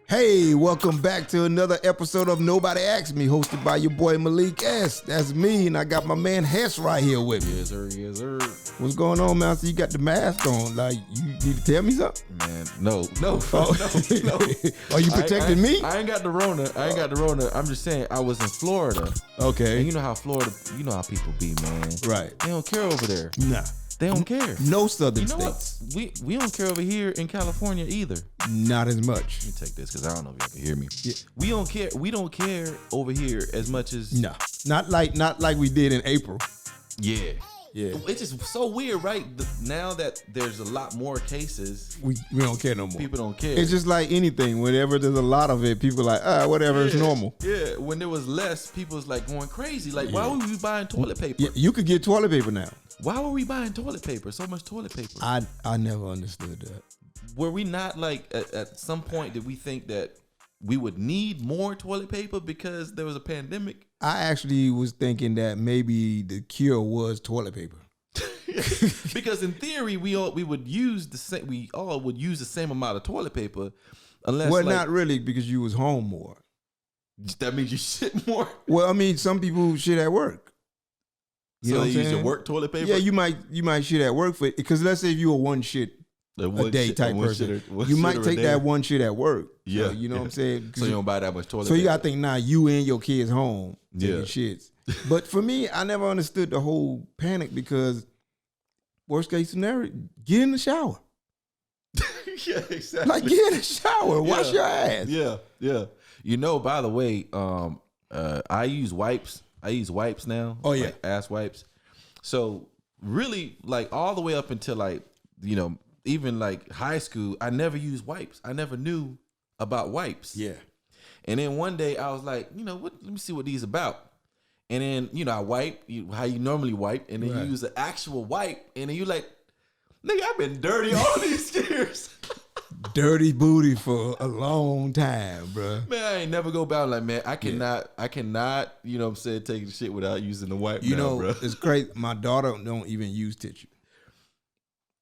Hey, welcome back to another episode of Nobody Asked Me, hosted by your boy Malik S. That's me, and I got my man Hess right here with me. Yes, sir. Yes, sir. What's going on, man? So you got the mask on. Like, you need to tell me something? Man, no. No. Are you protecting me? I ain't got the Rona. I'm just saying, I was in Florida. Okay. And you know how people be, man. Right. They don't care over there. Nah. They don't care. No southern You know states. what? We don't care over here in California either. Not as much. Let me take this because I don't know if y'all can hear me. Yeah. We don't care. We don't care over here as much as No. Not like we did in April. Yeah. Yeah. It's just so weird, right? Now that there's a lot more cases, We don't care no more. people don't care. It's just like anything. Whenever there's a lot of it, people are like, whatever, it's normal. Yeah, when there was less, people was like going crazy. Like, why were we buying toilet paper? You could get toilet paper now. Why were we buying toilet paper? So much toilet paper. I never understood that. Were we not like at some point did we think that we would need more toilet paper because there was a pandemic? I actually was thinking that maybe the cure was toilet paper. Because in theory, we all would use the same amount of toilet paper, unless Not really, because you was home more. That means you shit more. Well, I mean, some people shit at work. You know So what they I'm use saying? your work toilet paper. Yeah, you might shit at work for it, because let's say if you were one shit a day type person, you might take that one shit at work. Yeah, So, you know what I'm saying? So you don't buy that much toilet So paper. you gotta think now you and your kids home taking Yeah. shits. But for me, I never understood the whole panic, because worst case scenario, get in the shower. Yeah, exactly. Like, get in the shower, wash your ass. Yeah, yeah. You know, by the way, I use wipes. I use wipes now. Oh, yeah. Like ass wipes. So really, like all the way up until like, you know, even like high school, I never used wipes. I never knew about wipes. Yeah. And then one day I was like, you know what? Let me see what these about. And then, you know, I wipe how you normally wipe, and then Right. you use the actual wipe, and then you like, nigga, I've been dirty all these years. Dirty booty for a long time, bruh. Man, I ain't never go about like, man, I cannot, you know what I'm saying, take the shit without using the wipe. You now, know, bro. it's crazy. My daughter don't even use tissue.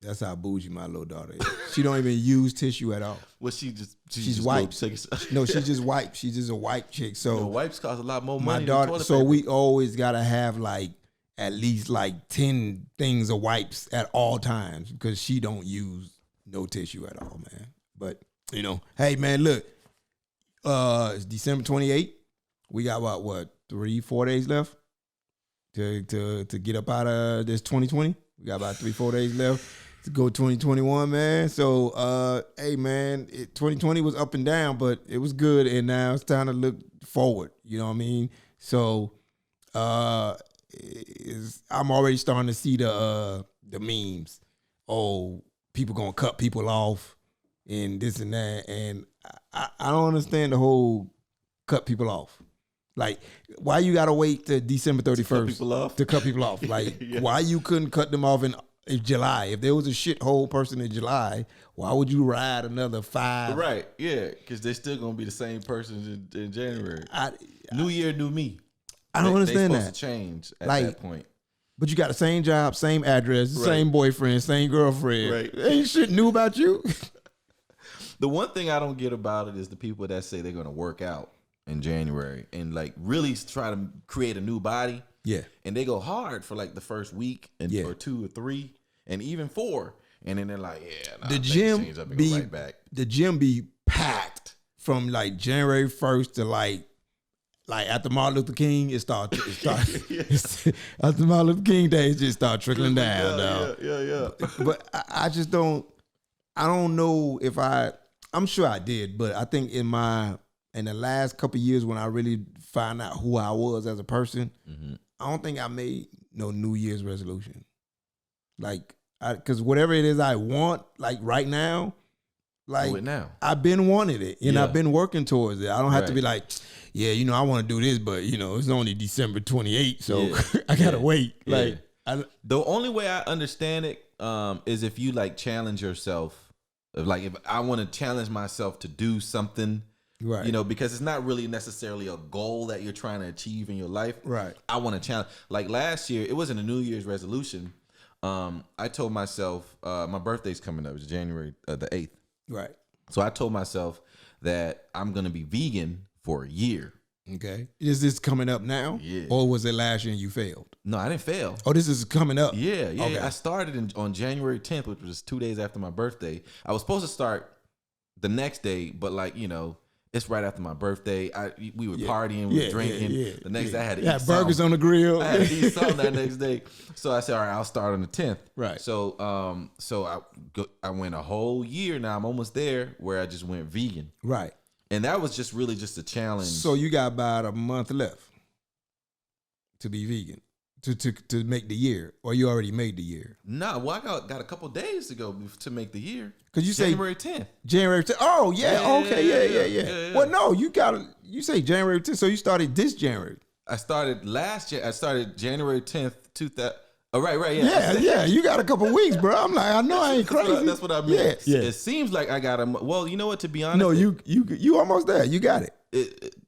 That's how bougie my little daughter is. She don't even use tissue at all. Well, she's She's just wipes. go take a- No, she just wipes. She's just a wipe chick. So You know, wipes cost a lot more my money daughter, than toilet so paper. we always gotta have like at least like 10 things of wipes at all times, because she don't use no tissue at all, man. But you know, hey man, look, it's December 28th. We got what 3-4 days left to get up out of this 2020. We got about 3-4 days left to go 2021, man. So hey man, 2020 was up and down, but it was good, and now it's time to look forward. You know what I mean? So I'm already starting to see the memes. Oh, people gonna cut people off and this and that, and I don't understand the whole cut people off. Like, why you gotta wait to December 31st to cut people off? Like, Yeah. why you couldn't cut them off in July? If there was a shithole person in July, why would you ride another 5? Right, yeah, because they're still gonna be the same person in January. New year, new me. I don't understand they that. supposed to change at Like, that point. But you got the same job, same address, Right. same boyfriend, same girlfriend. Right. Ain't shit new about you. The one thing I don't get about it is the people that say they're gonna work out in January and like really try to create a new body. Yeah. And they go hard for like the first week or 2 or 3 and even 4, and then they're like, yeah, nah, The things gym change up and be go right back. the gym be packed from like January 1st to like after Martin Luther King, it start after Martin Luther King Day, it just start trickling down. dog. Yeah. But I just don't. I don't know if I'm sure I did, but I think in the last couple of years when I really found out who I was as a person, I don't think I made no New Year's resolution. Like, because whatever it is I want, like right now, like Do it now. I've been wanting it, and Yeah. I've been working towards it. I don't have to Right. be like, yeah, you know, I want to do this, but you know, it's only December 28th, so Yeah. I gotta Yeah. wait. Yeah. Like, The only way I understand it is if you like challenge yourself. Like if I want to challenge myself to do something, right, you know, because it's not really necessarily a goal that you're trying to achieve in your life. right, I want to challenge. Like last year, it wasn't a New Year's resolution. I told myself my birthday's coming up. It's January the 8th. right, So I told myself that I'm gonna be vegan for a year. Okay. Is this coming up now? Yeah. Or was it last year and you failed? No, I didn't fail. Oh, this is coming up. Yeah. Okay. I started on January 10th, which was 2 days after my birthday. I was supposed to start the next day, but like, it's right after my birthday. We were partying, we were drinking. The next day I had to eat burgers something. on the grill. I had to eat something that next day. So I said, all right, I'll start on the 10th. Right. So I went a whole year now. I'm almost there where I just went vegan. Right. And that was just really just a challenge. So you got about a month left to be vegan, to make the year, or you already made the year? No, well, I got a couple days to go to make the year. Because you say January 10th. January 10th. Oh, yeah. Okay. Yeah. Yeah. Well, no, you say January 10th. So you started this January. I started last year. I started January 10th, 2000. Oh, right. Yeah. Yeah. You got a couple weeks, bro. I'm like, I know I ain't crazy. That's what I mean. Yeah. It seems like I got them. Well, you know what? To be honest, No, you almost there. You got it.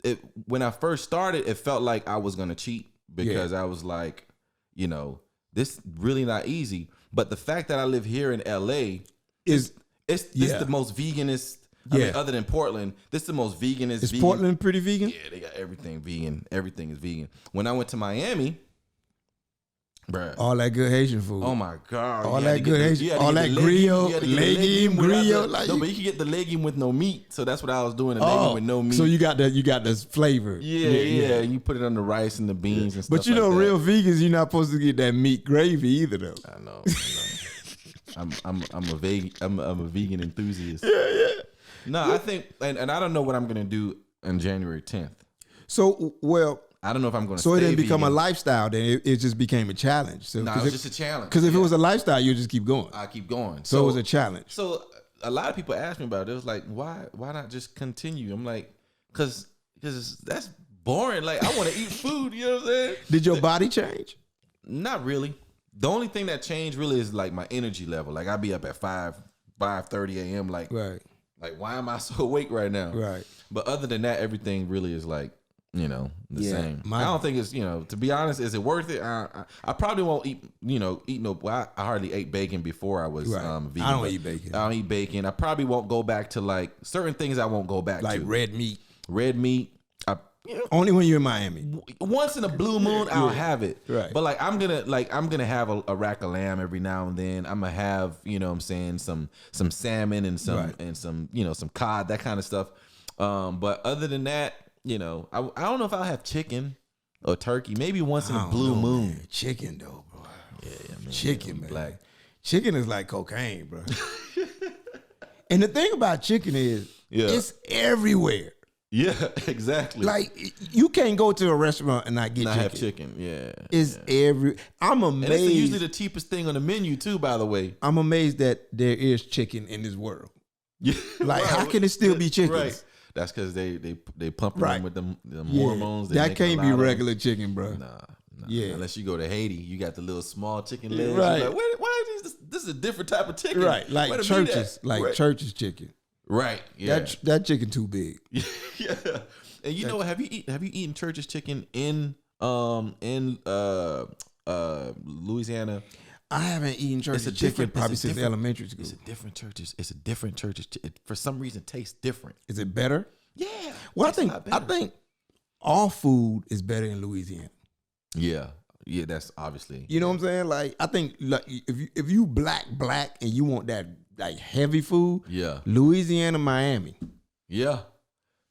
It when I first started, it felt like I was gonna cheat because I was like, this really not easy. But the fact that I live here in LA Is this the most veganist. I mean, other than Portland, this is the most veganist. Is Portland pretty vegan? Yeah, they got everything vegan. Everything is vegan. When I went to Miami, bruh. All that good Haitian food. Oh my God! All that good Haitian, all that grill, legume, grill. Like no, but you can get the legume with no meat. So that's what I was doing. The legume with no meat. So you got this flavor. Yeah. You put it on the rice and the beans and stuff. But real vegans, you're not supposed to get that meat gravy either, though. I know. I'm a vegan enthusiast. Yeah. No, I think, and I don't know what I'm gonna do on January 10th. So, I don't know if I'm gonna. So it didn't become a lifestyle. Then it just became a challenge. So no, it's just a challenge. Because if it was a lifestyle, you just keep going. I keep going. So it was a challenge. So a lot of people ask me about it. It was like, why not just continue? I'm like, because that's boring. Like I want to eat food. You know what I'm saying? Did your body change? Not really. The only thing that changed really is like my energy level. Like I'd be up at 5:30 a.m. Like, right. Like why am I so awake right now? Right. But other than that, everything really is like, the same. I don't think it's, to be honest, is it worth it? I probably won't eat no. Well, I hardly ate bacon before I was vegan. I don't eat bacon. I don't eat bacon. I probably won't go back to like certain things. I won't go back like to red meat. Red meat. Only when you're in Miami. Once in a blue moon, I'll have it. Right. But like I'm gonna have a rack of lamb every now and then. I'm gonna have, some salmon and some cod, that kind of stuff. But other than that, I don't know if I'll have chicken or turkey. Maybe once in a blue moon. Man. Chicken though, bro. Yeah, man. Chicken, man. Black. Chicken is like cocaine, bro. And the thing about chicken is, it's everywhere. Yeah, exactly. Like you can't go to a restaurant and not get chicken. Have chicken. Yeah, it's every. I'm amazed. And it's usually the cheapest thing on the menu too. By the way, I'm amazed that there is chicken in this world. Yeah, like how can it still be chicken? Right. That's because they pump them with them hormones. That can't be regular chicken, bro. Nah. Yeah, unless you go to Haiti, you got the little small chicken legs. Right. Like, why is this? This is a different type of chicken. Right. Like churches, churches chicken. Right. Yeah. That chicken too big. Yeah. And have you eaten church's chicken in Louisiana? I haven't eaten church's chicken probably since elementary school. It's a different church's. It's a different church's. For some reason, it tastes different. Is it better? Yeah. Well, I think all food is better in Louisiana. Yeah. Yeah, that's obviously. You know what I'm saying? Like I think like if you black and you want that like heavy food, Louisiana, Miami. Yeah.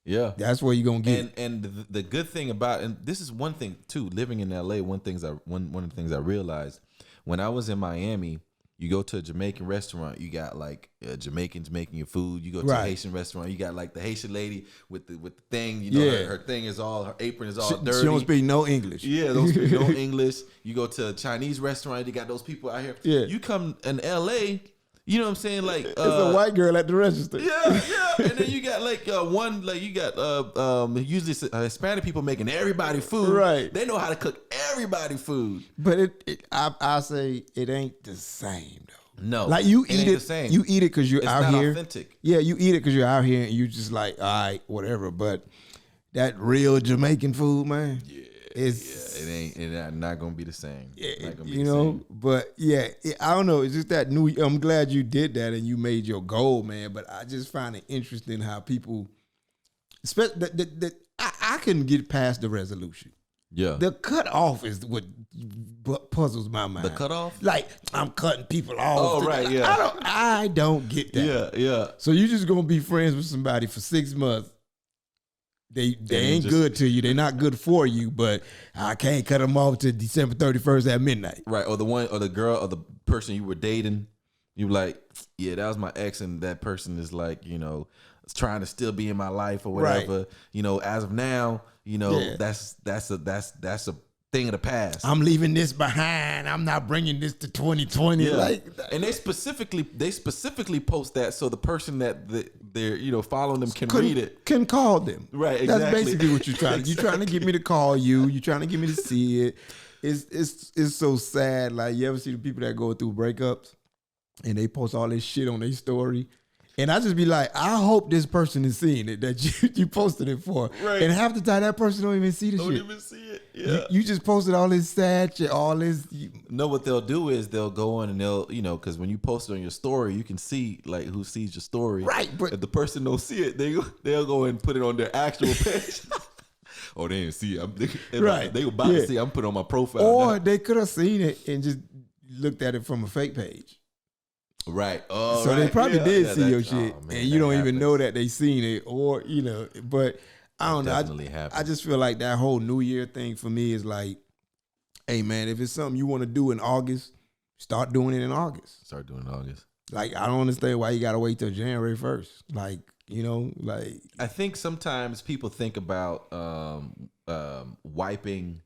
That's where you're gonna get. And the good thing about, and this is one thing too, living in LA, one of the things I realized when I was in Miami, you go to a Jamaican restaurant, you got like Jamaicans making your food. You go to a Haitian restaurant, you got like the Haitian lady with the thing, her thing is all, her apron is all dirty. She don't speak no English. Yeah, don't speak no English. You go to a Chinese restaurant, you got those people out here. Yeah. You come in LA, you know what I'm saying? Like it's a white girl at the register. Yeah. And then you got usually Hispanic people making everybody food. Right. They know how to cook everybody food. But I say it ain't the same though. No. Like you eat it. The same. You eat it because you're out here. It's not authentic. Yeah, you eat it because you're out here and you just like, all right, whatever. But that real Jamaican food, man. Yeah. It's not gonna be the same. Yeah, but yeah, I don't know. It's just that I'm glad you did that and you made your goal, man. But I just find it interesting how people I couldn't get past the resolution. Yeah. The cutoff is what puzzles my mind. The cutoff? Like, I'm cutting people off. Oh, right, yeah. I don't get that. Yeah. So you just gonna be friends with somebody for 6 months. They ain't good to you. They're not good for you, but I can't cut them off to December 31st at midnight. Right. Or the one or the girl or the person you were dating, you were like, yeah, that was my ex, and that person is like, trying to still be in my life or whatever. Right. As of now, that's a thing of the past. I'm leaving this behind. I'm not bringing this to 2020. Yeah. And they specifically post that so the person that they're following them can read it. Can call them. Right, exactly. That's basically what you're trying to. You're trying to get me to call you. You're trying to get me to see it. It's so sad. Like, you ever see the people that go through breakups and they post all this shit on their story? And I just be like, I hope this person is seeing it that you posted it for. Right. And half the time that person don't even see the shit. Don't even see it. Yeah. You just posted all this sad shit, all this. No, what they'll do is they'll go on and they'll, because when you post it on your story, you can see like who sees your story. Right. But if the person don't see it, they'll go and put it on their actual page. Oh, they didn't see it. Right. They were about to see it. I'm putting on my profile. Or now. they could have seen it and just looked at it from a fake page. Right. Oh, so right. they probably did see your oh, shit, man, and you don't happens. even know that they seen it, or But I don't know. I just feel like that whole New Year thing for me is like, hey man, if it's something you want to do in August, start doing it in August. Start doing it in August. Like, I don't understand why you gotta wait till January 1st. Like, I think sometimes people think about wiping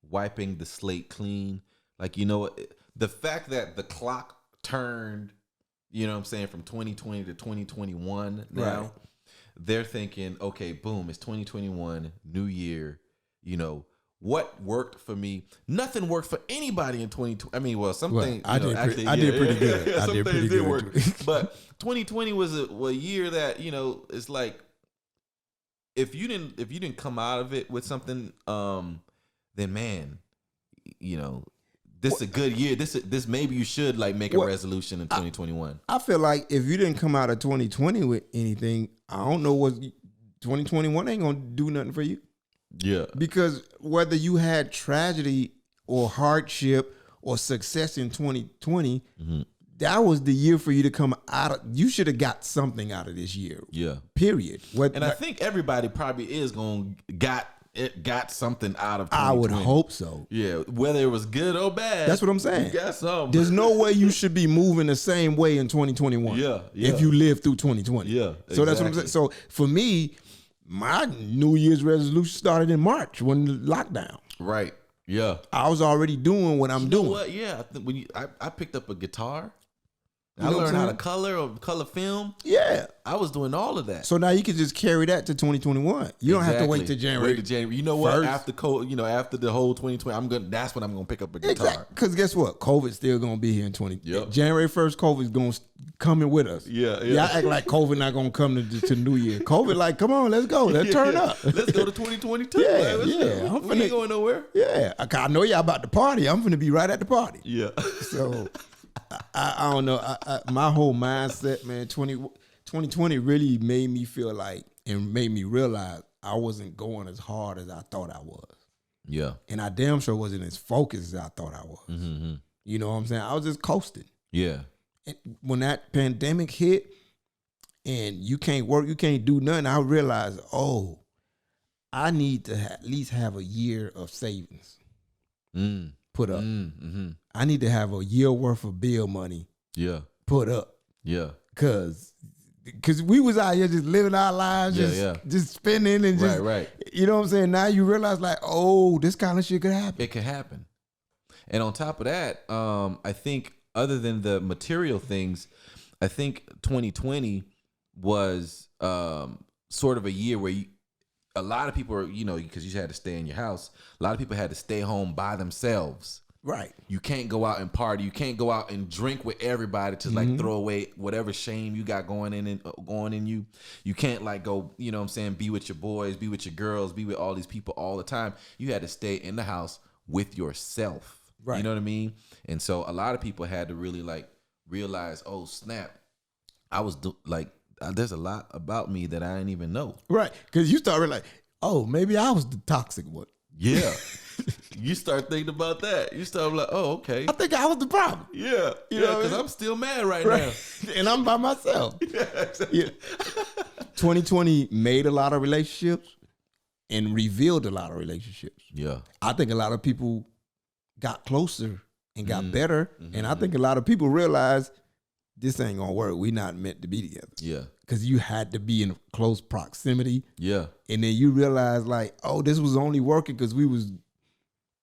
the slate clean. Like, the fact that the clock turned, from 2020 to 2021 now, right. They're thinking, okay, boom, it's 2021, new year. What worked for me? Nothing worked for anybody in 2020. I mean, well, something I did pretty good. I did pretty good. Work. But 2020 was a year that, it's like, if you didn't come out of it with something, then man, this is a good year. This maybe you should like make a resolution in 2021. I feel like if you didn't come out of 2020 with anything, I don't know what 2021 ain't gonna do nothing for you. Yeah. Because whether you had tragedy or hardship or success in 2020, that was the year for you to come out of. You should have got something out of this year. Yeah. Period. I think everybody probably is got something out of 2020. I would hope so. Yeah, whether it was good or bad. That's what I'm saying. You got something. There's no way you should be moving the same way in 2021. Yeah. If you live through 2020. Yeah. So that's what I'm saying. So for me, my New Year's resolution started in March when the lockdown. Right. Yeah. I was already doing what I'm doing. What? Yeah. I picked up a guitar. I learned how to color film. Yeah. I was doing all of that. So now you can just carry that to 2021. You don't have to wait till January. You know what? After the whole 2020, that's when I'm gonna pick up a guitar. Exactly. Because guess what? COVID's still gonna be here in 20. Yep. January 1st, COVID's gonna coming with us. Yeah. Y'all act like COVID not gonna come to New Year. COVID, like, come on, let's go. Let's turn up. Let's go to 2022. Yeah. We ain't going nowhere. Yeah. I know y'all about to party. I'm finna be right at the party. Yeah. So I don't know. My whole mindset, man, 2020 really made me feel like and made me realize I wasn't going as hard as I thought I was. Yeah. And I damn sure wasn't as focused as I thought I was. Mm-hmm. You know what I'm saying? I was just coasting. Yeah. And when that pandemic hit and you can't work, you can't do nothing, I realized, I need to at least have a year of savings put up. Mm-hmm. I need to have a year worth of bill money put up. Yeah. Cause we was out here just living our lives, just spending and just, right. You know what I'm saying? Now you realize like, this kind of shit could happen. It could happen. And on top of that, I think other than the material things, I think 2020 was sort of a year where a lot of people are, because you had to stay in your house, a lot of people had to stay home by themselves. Right. You can't go out and party. You can't go out and drink with everybody to like throw away whatever shame you got going in you. You can't like go, be with your boys, be with your girls, be with all these people all the time. You had to stay in the house with yourself. Right. You know what I mean? And so a lot of people had to really like realize, oh snap, I was there's a lot about me that I didn't even know. Right. Because you start like, oh, maybe I was the toxic one. Yeah. You start thinking about that. You start like, oh, okay. I think I was the problem. Yeah. You know, because I'm still mad right now. And I'm by myself. Yeah, exactly. Yeah. 2020 made a lot of relationships and revealed a lot of relationships. Yeah. I think a lot of people got closer and got better. And I think a lot of people realized this ain't gonna work. We not meant to be together. Yeah. Because you had to be in close proximity. Yeah. And then you realize like, oh, this was only working because we was,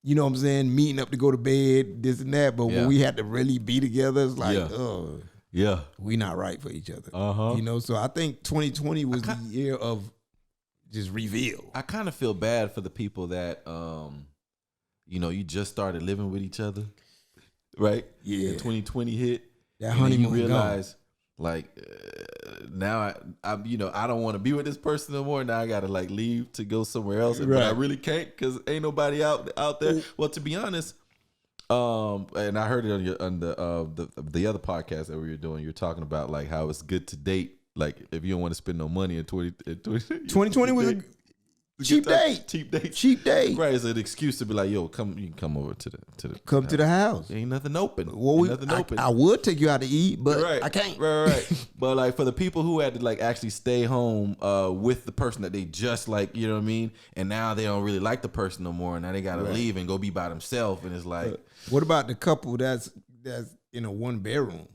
you know what I'm saying, meeting up to go to bed, this and that. But when we had to really be together, it's like, oh, yeah, we not right for each other. Uh-huh. You know, so I think 2020 was the year of just reveal. I kind of feel bad for the people that, you know, you just started living with each other, right? Yeah. And 2020 hit. That honeymoon you realize, like, now I you know, I don't want to be with this person no more. Now I gotta like leave to go somewhere else, but I really can't because ain't nobody out there. Well, to be honest, and I heard it on the other podcast that we were doing. You're talking about like how it's good to date. Like if you don't want to spend no money in 2020 was a cheap date. Right, it's an excuse to be like, yo, you can come over to the to the house. Ain't nothing open. Well, nothing open. I would take you out to eat, but I can't. Right. But like for the people who had to like actually stay home with the person that they just like, you know what I mean? And now they don't really like the person no more. And now they gotta leave and go be by themselves. And it's like, what about the couple that's in a one bedroom?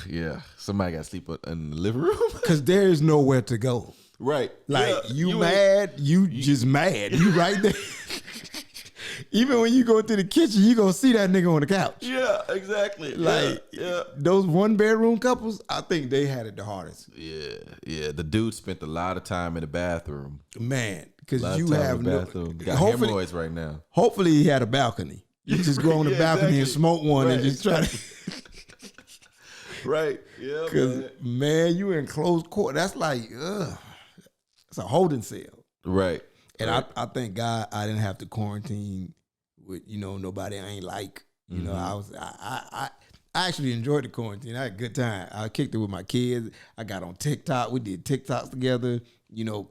Yeah, somebody got to sleep in the living room because there is nowhere to go. Right, like you mad, you just mad. You right there. Even when you go to the kitchen, you gonna see that nigga on the couch. Yeah, exactly. Like those one bedroom couples, I think they had it the hardest. Yeah. The dude spent a lot of time in the bathroom. Man, because you have no bathroom. Got hemorrhoids right now. Hopefully, he had a balcony. You just go on the balcony and smoke one and just try to. Right. Yeah. Because man, you in closed court. That's like, it's a holding cell. Right. And I thank God I didn't have to quarantine with nobody I ain't like. You know, I actually enjoyed the quarantine. I had a good time. I kicked it with my kids. I got on TikTok. We did TikToks together.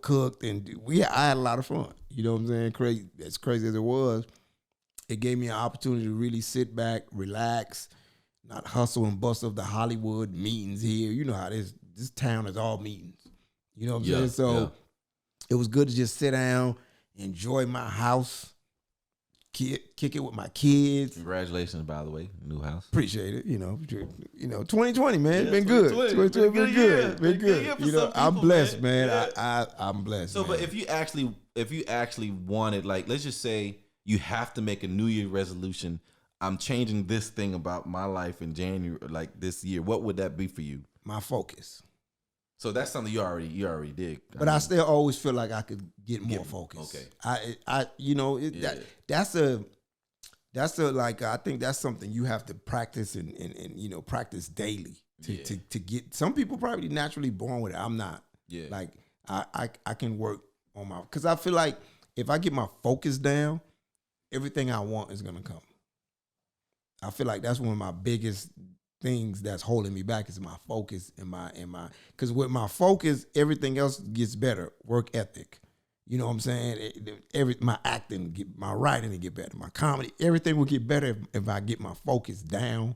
Cooked and I had a lot of fun. You know what I'm saying? Crazy as it was, it gave me an opportunity to really sit back, relax. Not hustle and bustle of the Hollywood meetings here. You know how this town is all meetings. You know what I'm saying? So it was good to just sit down, enjoy my house, kick it with my kids. Congratulations, by the way, new house. Appreciate it. 2020, man, it's been good. 2020 been good. Been good. I'm blessed, man. I'm blessed. So, man. but if you actually wanted, like, let's just say you have to make a New Year resolution. I'm changing this thing about my life in January, like this year. What would that be for you? My focus. So that's something you already did. But I still always feel like I could get more focus. Okay. I think that's something you have to practice and practice daily to get. Some people probably naturally born with it. I'm not. Yeah. Like I can work on because I feel like if I get my focus down, everything I want is gonna come. I feel like that's one of my biggest things that's holding me back is my focus and my because with my focus, everything else gets better. Work ethic, you know what I'm saying? My acting, my writing will get better. My comedy, everything will get better if I get my focus down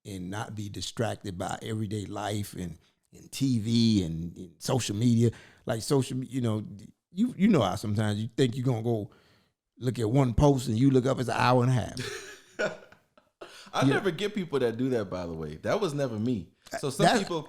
and not be distracted by everyday life and TV and social media. Like social, you know how sometimes you think you're gonna go look at one post and you look up, it's an hour and a half. I never get people that do that, by the way. That was never me. So people,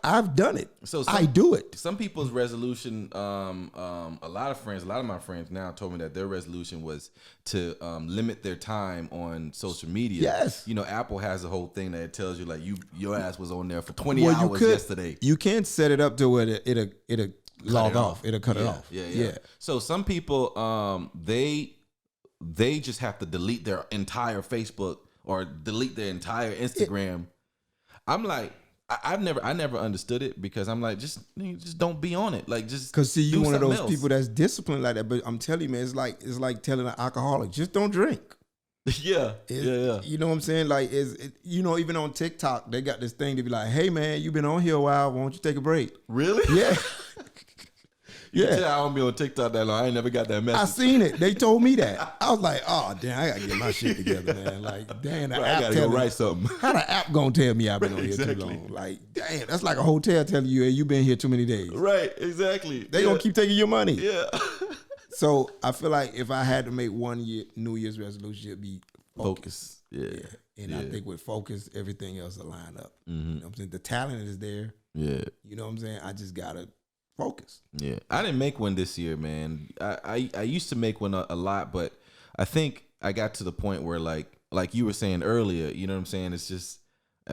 I've done it. So I do it. Some people's resolution, a lot of my friends now told me that their resolution was to limit their time on social media. Yes. Apple has a whole thing that it tells you like your ass was on there for 20 hours yesterday. You can set it up to where it'll log off. It'll cut it off. Yeah. So some people, they just have to delete their entire Facebook or delete their entire Instagram. I'm like, I never understood it because I'm like, just don't be on it. Like, just because you one of those else. people that's disciplined like that. But I'm telling you, man, it's like telling an alcoholic, just don't drink. Yeah, yeah. You know what I'm saying? Like, even on TikTok, they got this thing to be like, hey, man, you been on here a while. Why don't you take a break? Really? Yeah. You Yeah. can tell I don't be on TikTok that long. I ain't never got that message. I seen it. They told me that. I was like, oh, damn, I got to get my shit together, man. Like, damn, the I app gotta go tell me. write something. How the app gonna tell me I've been on here Exactly. too long? Like, damn, that's like a hotel telling you, hey, you been here too many days. Right, exactly. They gonna keep taking your money. Yeah. So I feel like if I had to make one New Year's resolution, it'd be focus. Yeah. And I think with focus, everything else will line up. Mm-hmm. You know what I'm saying? The talent is there. Yeah. You know what I'm saying? I just gotta focus. Yeah. I didn't make one this year, man. I used to make one a lot, but I think I got to the point where like you were saying earlier, you know what I'm saying? It's just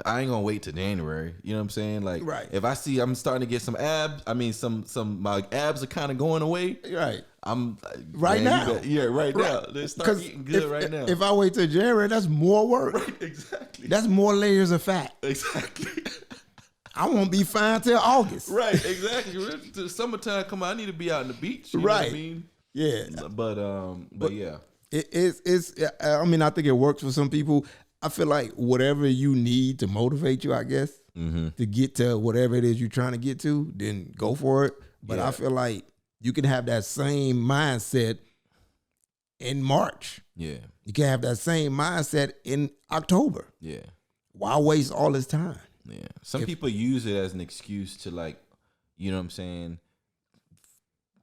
I ain't gonna wait till January. You know what I'm saying? Like, right. If I see I'm starting to get some abs, I mean, my abs are kind of going away. Right. I'm right now. Right now. They start getting good right now. If I wait till January, that's more work. Right, exactly. That's more layers of fat. Exactly. I won't be fine till August. Right, exactly. The summertime come on, I need to be out on the beach. You know what I mean? Yeah. But yeah. It's I mean, I think it works for some people. I feel like whatever you need to motivate you, I guess, to get to whatever it is you're trying to get to, then go for it. But I feel like you can have that same mindset in March. Yeah. You can have that same mindset in October. Yeah. Why waste all this time? Yeah. Some people use it as an excuse to, like, you know what I'm saying?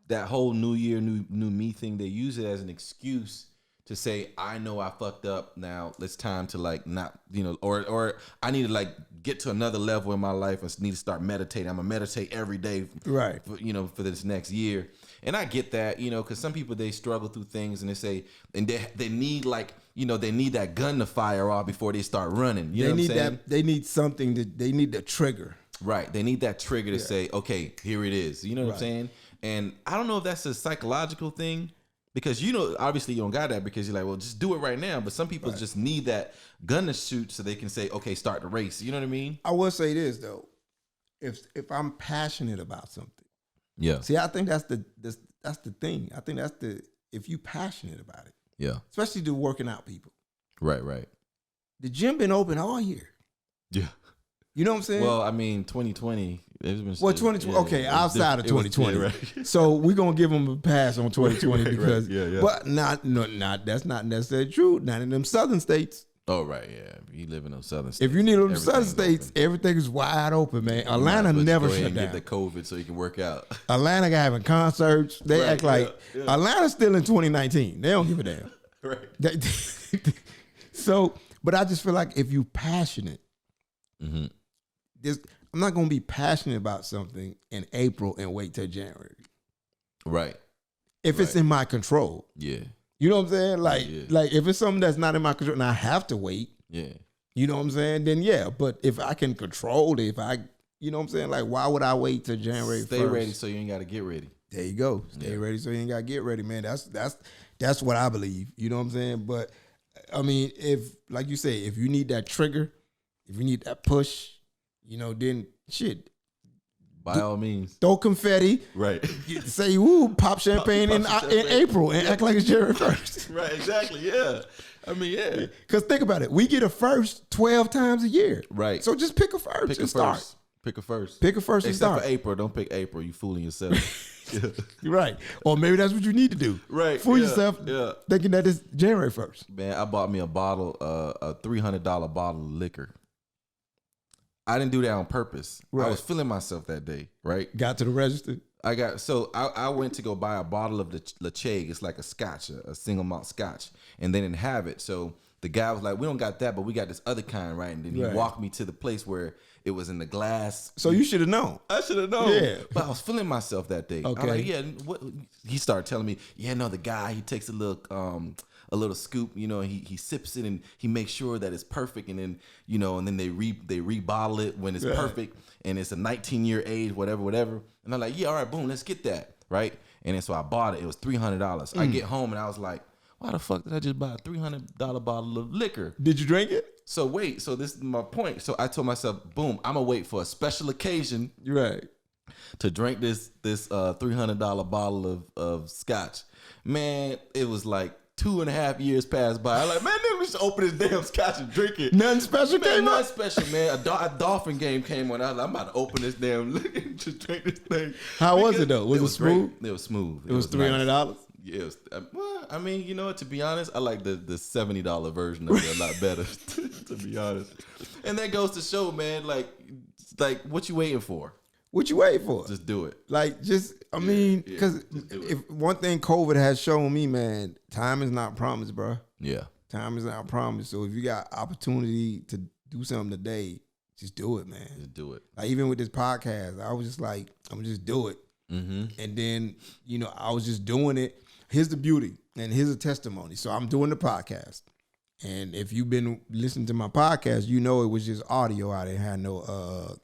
That whole new year, new me thing, they use it as an excuse to say, I know I fucked up. Now it's time to, like, not, you know, or I need to, like, get to another level in my life and need to start meditating. I'm gonna meditate every day, right? For this next year. And I get that, you know, because some people, they struggle through things and they say, and they need, like, you know, they need that gun to fire off before they start running. You know what I'm saying? They need something they need the trigger. Right. They need that trigger to say, okay, here it is. You know what I'm saying? And I don't know if that's a psychological thing. Because, you know, obviously you don't got that because you're like, well, just do it right now. But some people just need that gun to shoot so they can say, okay, start the race. You know what I mean? I will say this, though. If I'm passionate about something. Yeah. See, I think that's the thing. I think if you passionate about it. Yeah. Especially the working out people. Right, right. The gym been open all year. Yeah. You know what I'm saying? Well, I mean, 2020. It's been 2020. Okay, outside of 2020. Right. So we're gonna give them a pass on 2020 right, because, yeah. but not that's not necessarily true. Not in them southern states. Oh right, yeah. You live in those southern states. If you need them southern states, everything is wide open, man. Atlanta never shut down. Get the COVID so you can work out. Atlanta having concerts. They act like Atlanta's still in 2019. They don't give a damn. Right. So, but I just feel like if you passionate. I'm not going to be passionate about something in April and wait till January. Right. If it's in my control. Yeah. You know what I'm saying? Like if it's something that's not in my control and I have to wait. Yeah. You know what I'm saying? Then yeah. But if I can control it, you know what I'm saying? Like, why would I wait till January 1st? Stay ready so you ain't got to get ready. There you go. Stay ready so you ain't got to get ready, man. That's what I believe. You know what I'm saying? But I mean, if, like you say, if you need that trigger, if you need that push, you know, then shit. By all means. Throw confetti. Right. Say, woo, pop champagne in April and act like it's January 1st. Right, exactly, yeah. I mean, yeah. Because think about it. We get a first 12 times a year. Right. So just pick a first and start. Pick a first. Pick a first and start. Except for April. Don't pick April. You fooling yourself. You're right. Or maybe that's what you need to do. Right. Fool yourself thinking that it's January 1st. Man, I bought me a $300 bottle of liquor. I didn't do that on purpose. Right. I was feeling myself that day, right? Got to the register. I went to go buy a bottle of the Lacheg. It's like a scotch, a single malt scotch. And they didn't have it. So the guy was like, we don't got that, but we got this other kind, right? And then he walked me to the place where it was in the glass. So you should have known. I should have known. Yeah. But I was feeling myself that day. Okay. I'm like, yeah. What? He started telling me, the guy, he takes a little scoop, you know, he sips it and he makes sure that it's perfect. And then, you know, and then they rebottle it when it's perfect. And it's a 19-year age, whatever. And I'm like, yeah, all right, boom, let's get that. Right. And then so I bought it. It was $300. I get home and I was like, why the fuck did I just buy a $300 bottle of liquor? Did you drink it? So wait, so this is my point. So I told myself, boom, I'm gonna wait for a special occasion, right, to drink this $300 bottle of scotch. Man, it was like 2.5 years passed by. I'm like, man, just open his damn scotch and drink it. Nothing special came Nothing up. special, man. A dolphin game came on. I was like, I'm about to open this damn just drink this thing. How was it though? Was it smooth? Great. It was smooth. It was $300. Yeah, it was, well, I mean, you know what? To be honest, I like the $70 version of it a lot better. To be honest, and that goes to show, man. Like what you waiting for? What you waiting for? Just do it. Like, because if one thing COVID has shown me, man, time is not promised, bro. Yeah, time is not promised. So if you got opportunity to do something today, just do it, man. Just do it. Like even with this podcast, I was just like, I'm gonna just do it. Mm-hmm. And then, I was just doing it. Here's the beauty, and here's a testimony. So I'm doing the podcast. And if you've been listening to my podcast, it was just audio. I didn't have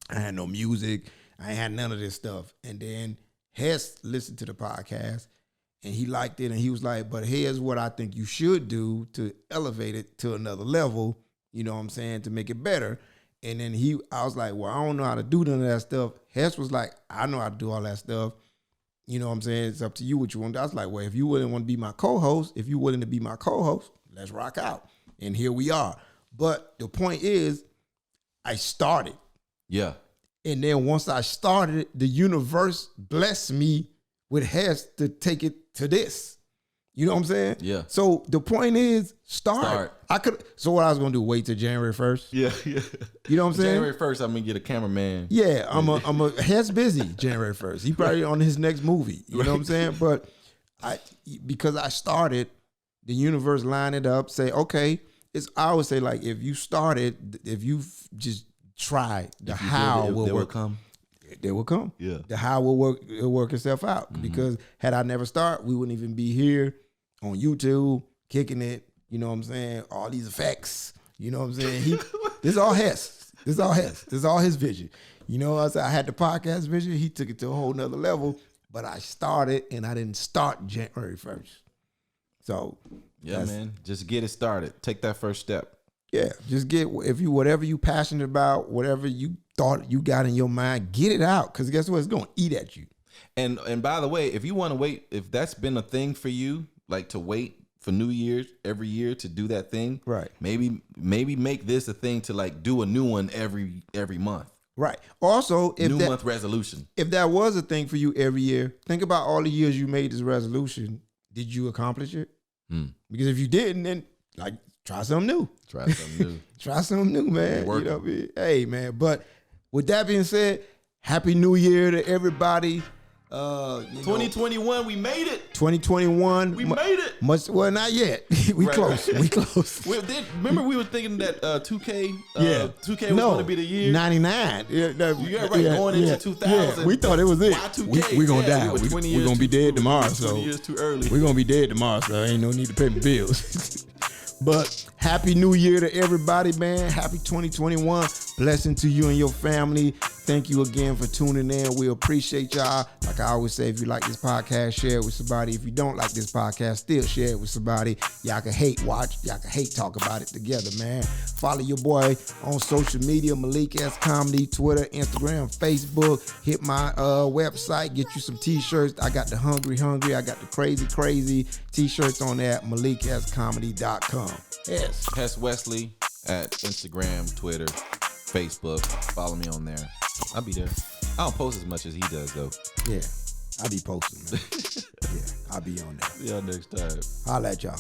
I had no music. I ain't had none of this stuff. And then Hess listened to the podcast and he liked it. And he was like, but here's what I think you should do to elevate it to another level. You know what I'm saying? To make it better. And then I was like, well, I don't know how to do none of that stuff. Hess was like, I know how to do all that stuff. You know what I'm saying? It's up to you what you want. I was like, well, if you wouldn't want to be my co-host, let's rock out. And here we are. But the point is, I started. Yeah. And then once I started, the universe blessed me with Hess to take it to this. You know what I'm saying? Yeah. So the point is, start. So what I was gonna do? Wait till January 1st. Yeah. You know what I'm saying? January 1st, I'm gonna get a cameraman. Yeah, I'm a Hess busy January 1st. He probably on his next movie. You know what I'm saying? But because I started, the universe lined it up. Say, okay, I always say, like, if you started, if you just try, the how will work. Come. They will come. Yeah. The how will work. It'll work itself out. Mm-hmm. Because had I never started, we wouldn't even be here on YouTube kicking it. You know what I'm saying? All these effects. You know what I'm saying? This is all Hess. This is all Hess. This is all his vision. You know, I had the podcast vision. He took it to a whole nother level. But I started, and I didn't start January 1st. So yeah, man, just get it started. Take that first step. Yeah, just whatever you passionate about, whatever you thought you got in your mind, get it out. Because guess what? It's going to eat at you. And by the way, if you want to wait, if that's been a thing for you, like to wait for New Year's every year to do that thing, right? Maybe make this a thing to like do a new one every month. Right. Also, month resolution. If that was a thing for you every year, think about all the years you made this resolution. Did you accomplish it? Because if you didn't, then like try something new. Try something new, man. You know what I mean? Hey, man. But with that being said, Happy New Year to everybody. 2021, we made it. 2021, we made it. Well, not yet. We close. We close. Remember, we were thinking that 2K. 2K was going to be the year. 99. Going into 2000. Yeah. We thought it was it. We're gonna die. We're gonna be dead tomorrow. 20 years too early. We're gonna be dead tomorrow, so ain't no need to pay the bills. But Happy New Year to everybody, man. Happy 2021. Blessing to you and your family. Thank you again for tuning in. We appreciate y'all. Like I always say, if you like this podcast, share it with somebody. If you don't like this podcast, still share it with somebody. Y'all can hate watch. Y'all can hate talk about it together, man. Follow your boy on social media, Malik S Comedy, Twitter, Instagram, Facebook. Hit my website. Get you some t-shirts. I got the Hungry. I got the Crazy t-shirts on there at MalikSComedy.com. Yes. Hess Wesley at Instagram, Twitter, Facebook. Follow me on there. I'll be there. I don't post as much as he does, though. Yeah, I be posting, man. Yeah, I'll be on there. See y'all next time. Holla at y'all.